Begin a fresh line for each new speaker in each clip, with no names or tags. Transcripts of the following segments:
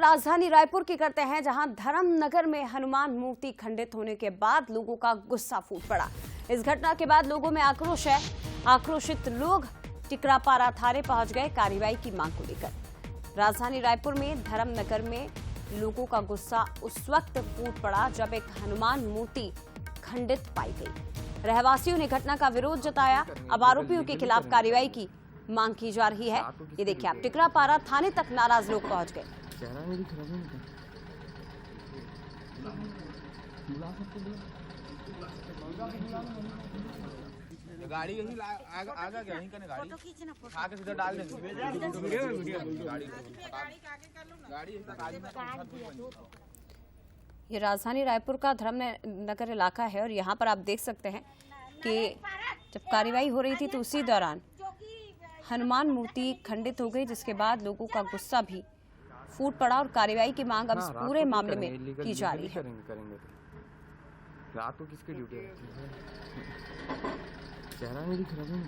राजधानी रायपुर की करते हैं, जहां धर्मनगर में हनुमान मूर्ति खंडित होने के बाद लोगों का गुस्सा फूट पड़ा। इस घटना के बाद लोगों में आक्रोश है। आक्रोशित लोग टिकरापारा थाने पहुंच गए कार्रवाई की मांग को लेकर। राजधानी रायपुर में धर्मनगर में लोगों का गुस्सा उस वक्त फूट पड़ा जब एक हनुमान मूर्ति खंडित पाई गई। रहवासियों ने घटना का विरोध जताया। अब आरोपियों के खिलाफ कार्रवाई की मांग की जा रही है। ये देखिए, आप टिकरापारा थाने तक नाराज लोग पहुंच गए।
गाड़ी यही आगा क्या, यहीं कने गाड़ी आके सीधा डाल देंगे।
ये राजधानी रायपुर का धर्मनगर इलाका है और यहाँ पर आप देख सकते हैं कि जब कार्रवाई हो रही थी तो उसी दौरान हनुमान मूर्ति खंडित हो गई, जिसके बाद लोगों का गुस्सा भी फूट पड़ा और कार्रवाई की मांग अब इस पूरे मामले में की जा रही है।
रात को किसकी ड्यूटी है? चेहरा नहीं दिख रहा है।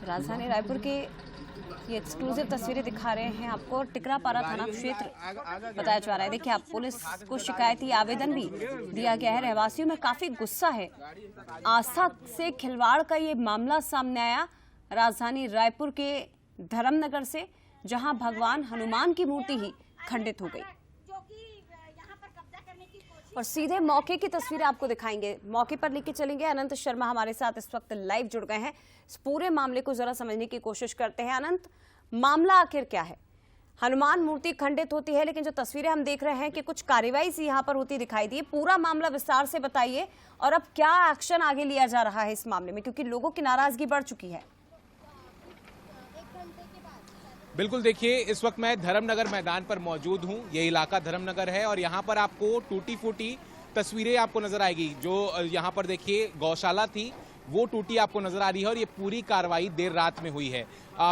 राजधानी रायपुर के ये एक्सक्लूसिव तस्वीरें दिखा रहे हैं आपको। टिकरापारा थाना क्षेत्र बताया जा रहा है। देखिए, आप पुलिस को शिकायती आवेदन भी दिया गया है। रहवासियों में काफी गुस्सा है। आस्था से खिलवाड़ का ये मामला सामने आया राजधानी रायपुर के धर्मनगर से, जहां भगवान हनुमान की मूर्ति ही खंडित हो गई। और सीधे मौके की तस्वीरें आपको दिखाएंगे, मौके पर लेके चलेंगे। अनंत शर्मा हमारे साथ इस वक्त लाइव जुड़ गए हैं। इस पूरे मामले को जरा समझने की कोशिश करते हैं। अनंत, मामला आखिर क्या है? हनुमान मूर्ति खंडित होती है, लेकिन जो तस्वीरें हम देख रहे हैं कि कुछ कार्रवाई सी यहाँ पर होती दिखाई दी। पूरा मामला विस्तार से बताइए और अब क्या एक्शन आगे लिया जा रहा है इस मामले में, क्योंकि लोगों की नाराजगी बढ़ चुकी है।
बिल्कुल, देखिए, इस वक्त मैं धर्मनगर मैदान पर मौजूद हूं। ये इलाका धर्मनगर है और यहाँ पर आपको टूटी फूटी तस्वीरें आपको नजर आएगी। जो यहाँ पर देखिए गौशाला थी वो टूटी आपको नजर आ रही है और ये पूरी कार्रवाई देर रात में हुई है।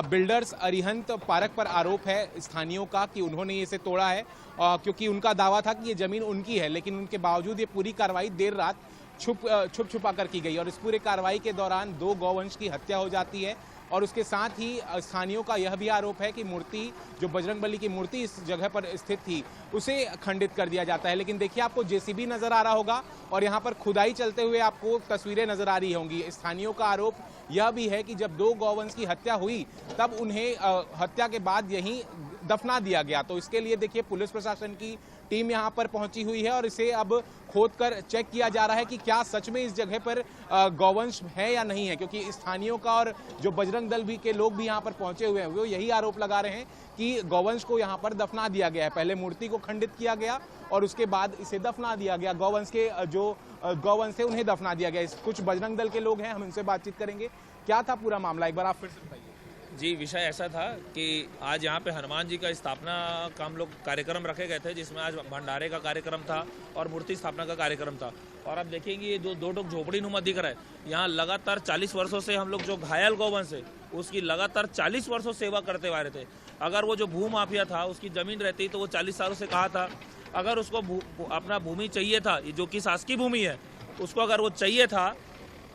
बिल्डर्स अरिहंत पारक पर आरोप है स्थानीयों का कि उन्होंने इसे तोड़ा है, क्योंकि उनका दावा था कि ये जमीन उनकी है, लेकिन उनके बावजूद ये पूरी कार्रवाई देर रात छुपा कर की गई। और इस पूरे कार्रवाई के दौरान 2 गौवंश की हत्या हो जाती है। और उसके साथ ही स्थानीयों का यह भी आरोप है कि मूर्ति, जो बजरंगबली की मूर्ति इस जगह पर स्थित थी, उसे खंडित कर दिया जाता है। लेकिन देखिए, आपको जेसीबी नजर आ रहा होगा और यहाँ पर खुदाई चलते हुए आपको तस्वीरें नजर आ रही होंगी। स्थानीयों का आरोप यह भी है कि जब 2 गौवंश की हत्या हुई तब उन्हें हत्या के बाद यहीं दफना दिया गया। तो इसके लिए देखिए, पुलिस प्रशासन की टीम यहाँ पर पहुंची हुई है और इसे अब खोदकर चेक किया जा रहा है कि क्या सच में इस जगह पर गौवंश है या नहीं है, क्योंकि स्थानीयों का और जो बजरंग दल भी के लोग भी यहाँ पर पहुंचे हुए हैं वो यही आरोप लगा रहे हैं कि गौवंश को यहाँ पर दफना दिया गया है। पहले मूर्ति को खंडित किया गया और उसके बाद इसे दफना दिया गया। गौवंश के जो गौवंश है उन्हें दफना दिया गया। कुछ बजरंग दल के लोग हैं, हम इनसे बातचीत करेंगे। क्या था पूरा मामला, एक बार आप फिर से बताइए।
जी, विषय ऐसा था कि आज यहाँ पे हनुमान जी का स्थापना का हम लोग कार्यक्रम रखे गए थे, जिसमें आज भंडारे का कार्यक्रम था और मूर्ति स्थापना का कार्यक्रम था। और आप देखेंगे ये 2 टोक झोपड़ी नुमा दिख रहा है। यहाँ लगातार 40 वर्षों से हम लोग जो घायल गौवंश है उसकी लगातार 40 वर्षों सेवा करते आ रहे थे। अगर वो जो भू माफिया था उसकी जमीन रहती तो वो 40 सालों से कहा था, अगर उसको अपना भूमि चाहिए था, जो कि शासकीय भूमि है, उसको अगर वो चाहिए था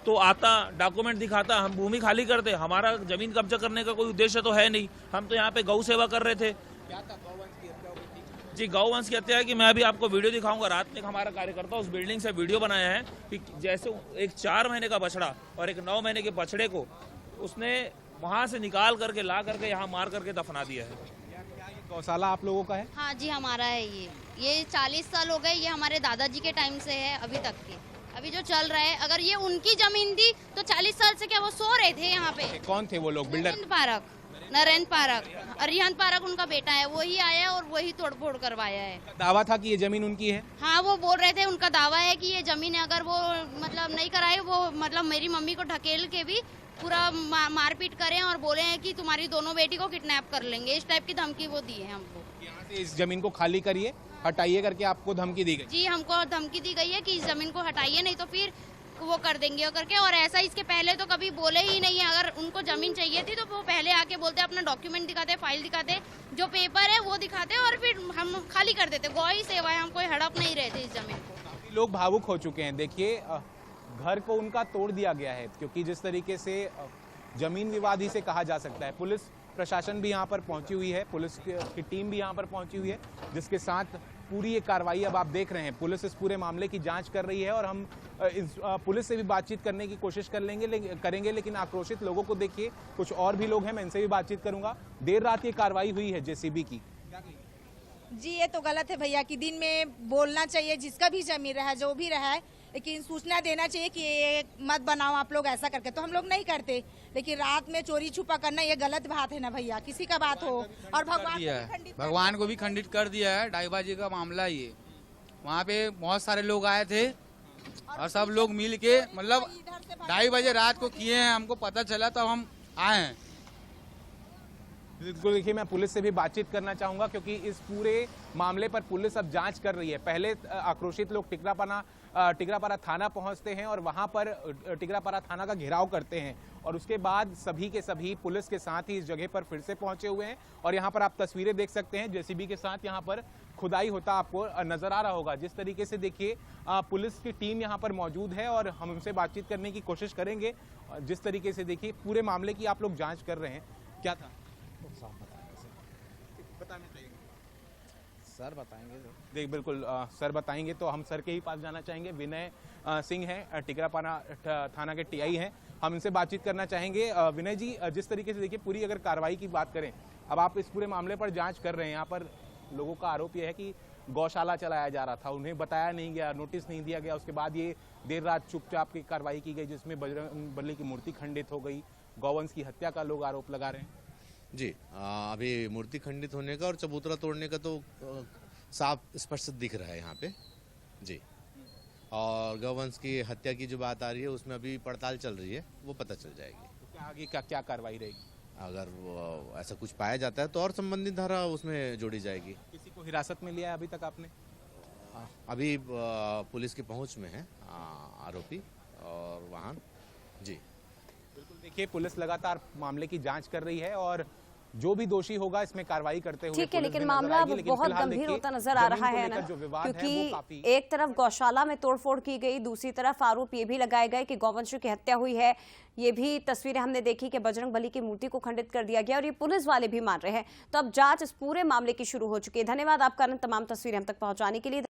तो आता, डॉक्यूमेंट दिखाता, हम भूमि खाली करते। हमारा जमीन कब्जा करने का कोई उद्देश्य तो है नहीं। हम तो यहाँ पे गौ सेवा कर रहे थे।
क्या था गौवंश की हत्या हुई थी?
जी, गौवंश की हत्या है कि मैं अभी आपको वीडियो दिखाऊंगा। रात में हमारा कार्यकर्ता उस बिल्डिंग से वीडियो बनाया है कि जैसे एक 4 महीने का बछड़ा और एक 9 महीने के बछड़े को उसने वहां से निकाल करके ला करके यहाँ मार करके दफना दिया है।
क्या ये गौशाला आप लोगों का है?
हाँ जी, हमारा है ये 40 साल हो गए। ये हमारे दादाजी के टाइम से है अभी तक के, अभी जो चल रहा है। अगर ये उनकी जमीन थी तो 40 साल से क्या वो सो रहे थे यहाँ पे?
कौन थे वो लोग? Builder?
Narendra park, Arihant park उनका बेटा है, वही आया और वही तोड़फोड़ करवाया है।
दावा था कि ये जमीन उनकी है?
हाँ, वो बोल रहे थे, उनका दावा है कि ये जमीन है। अगर वो मतलब नहीं कराए, वो मतलब मेरी मम्मी को ढकेल के भी पूरा मारपीट करें और बोले हैं कि तुम्हारी दोनों बेटी को किडनैप कर लेंगे। इस टाइप की धमकी वो दी है हमको।
यहाँ से इस जमीन को खाली करिए, हटाइए करके आपको धमकी दी गई?
जी, हमको धमकी दी गई है कि इस जमीन को हटाइए, नहीं तो फिर वो कर देंगे करके। और ऐसा इसके पहले तो कभी बोले ही नहीं है। अगर उनको जमीन चाहिए थी तो वो पहले आके बोलते, अपना डॉक्यूमेंट दिखाते, फाइल दिखाते, जो पेपर है वो दिखाते और फिर हम खाली कर देते। गौ ही सेवा है, हम कोई हड़प नहीं रहे थे इस जमीन को।
लोग भावुक हो चुके हैं। देखिए, घर को उनका तोड़ दिया गया है, क्योंकि जिस तरीके से जमीन विवाद ही से कहा जा सकता है। पुलिस प्रशासन भी यहाँ पर पहुंची हुई है, पुलिस की टीम भी यहाँ पर पहुंची हुई है, जिसके साथ पूरी ये कार्रवाई अब आप देख रहे हैं। पुलिस इस पूरे मामले की जांच कर रही है और हम इस पुलिस से भी बातचीत करने की कोशिश करेंगे, लेकिन आक्रोशित लोगों को देखिए, कुछ और भी लोग हैं, मैं इनसे भी बातचीत करूंगा। देर रात ये कार्रवाई हुई है जेसीबी की।
जी ये तो गलत है भैया कि दिन में बोलना चाहिए, जिसका भी जमीन रहा है, जो भी रहा है, लेकिन सूचना देना चाहिए कि ये मत बनाओ आप लोग ऐसा करके, तो हम लोग नहीं करते। लेकिन रात में चोरी छुपा करना ये गलत बात है ना भैया, किसी का बात हो। और
भगवान को भी खंडित कर दिया है। डाईबाजी का मामला ये, वहाँ पे बहुत सारे लोग आए थे और सब लोग मिल के मतलब 2:30 बजे रात को किए हैं, हमको पता चला तब हम आए हैं।
बिल्कुल, देखिए मैं पुलिस से भी बातचीत करना चाहूंगा क्योंकि इस पूरे मामले पर पुलिस अब जांच कर रही है। पहले आक्रोशित लोग टिकरापारा थाना पहुंचते हैं और वहां पर टिकरापारा थाना का घेराव करते हैं और उसके बाद सभी के सभी पुलिस के साथ ही इस जगह पर फिर से पहुंचे हुए हैं और यहां पर आप तस्वीरें देख सकते हैं, जेसीबी के साथ यहां पर खुदाई होता आपको नजर आ रहा होगा। जिस तरीके से देखिए पुलिस की टीम यहां पर मौजूद है और हम उनसे बातचीत करने की कोशिश करेंगे। जिस तरीके से देखिए पूरे मामले की आप लोग जाँच कर रहे हैं, क्या था बताना चाहिए?
सर बताएंगे तो।
देख बिल्कुल सर बताएंगे, तो हम सर के ही पास जाना चाहेंगे। विनय सिंह हैं, टिकरापारा थाना के टीआई हैं, हम इनसे बातचीत करना चाहेंगे। विनय जी, जिस तरीके से देखिए पूरी अगर कार्रवाई की बात करें, अब आप इस पूरे मामले पर जांच कर रहे हैं। यहाँ पर लोगों का आरोप यह है कि गौशाला चलाया जा रहा था, उन्हें बताया नहीं गया, नोटिस नहीं दिया गया, उसके बाद ये देर रात चुपचाप की कार्रवाई की गई जिसमें बजरंगबली की मूर्ति खंडित हो गई, गौवंश की हत्या का लोग आरोप लगा रहे हैं।
जी अभी मूर्ति खंडित होने का और चबूतरा तोड़ने का तो साफ स्पष्ट दिख रहा है यहाँ पे जी। और गौवंश की हत्या की जो बात आ रही है उसमें अभी पड़ताल चल रही है, वो पता चल जाएगी।
तो क्या आगे क्या कार्रवाई रहेगी?
अगर वो ऐसा कुछ पाया जाता है तो और संबंधित धारा उसमें जोड़ी जाएगी।
किसी को हिरासत में लिया है अभी तक आपने?
अभी पुलिस की पहुंच में है आरोपी और वाहन जी।
बिल्कुल, देखिए पुलिस लगातार मामले की जांच कर रही है और जो भी दोषी होगा इसमें कार्रवाई करते हुए
ठीक है, लेकिन मामला अब बहुत गंभीर होता नजर आ रहा है ना, क्योंकि एक तरफ गौशाला में तोड़फोड़ की गई, दूसरी तरफ आरोप ये भी लगाए गए कि गौवंश की हत्या हुई है। ये भी तस्वीरें हमने देखी कि बजरंगबली की मूर्ति को खंडित कर दिया गया और ये पुलिस वाले भी मान रहे हैं। तो अब जांच इस पूरे मामले की शुरू हो चुकी है। धन्यवाद आपका तमाम तस्वीरें हम तक पहुंचाने के लिए।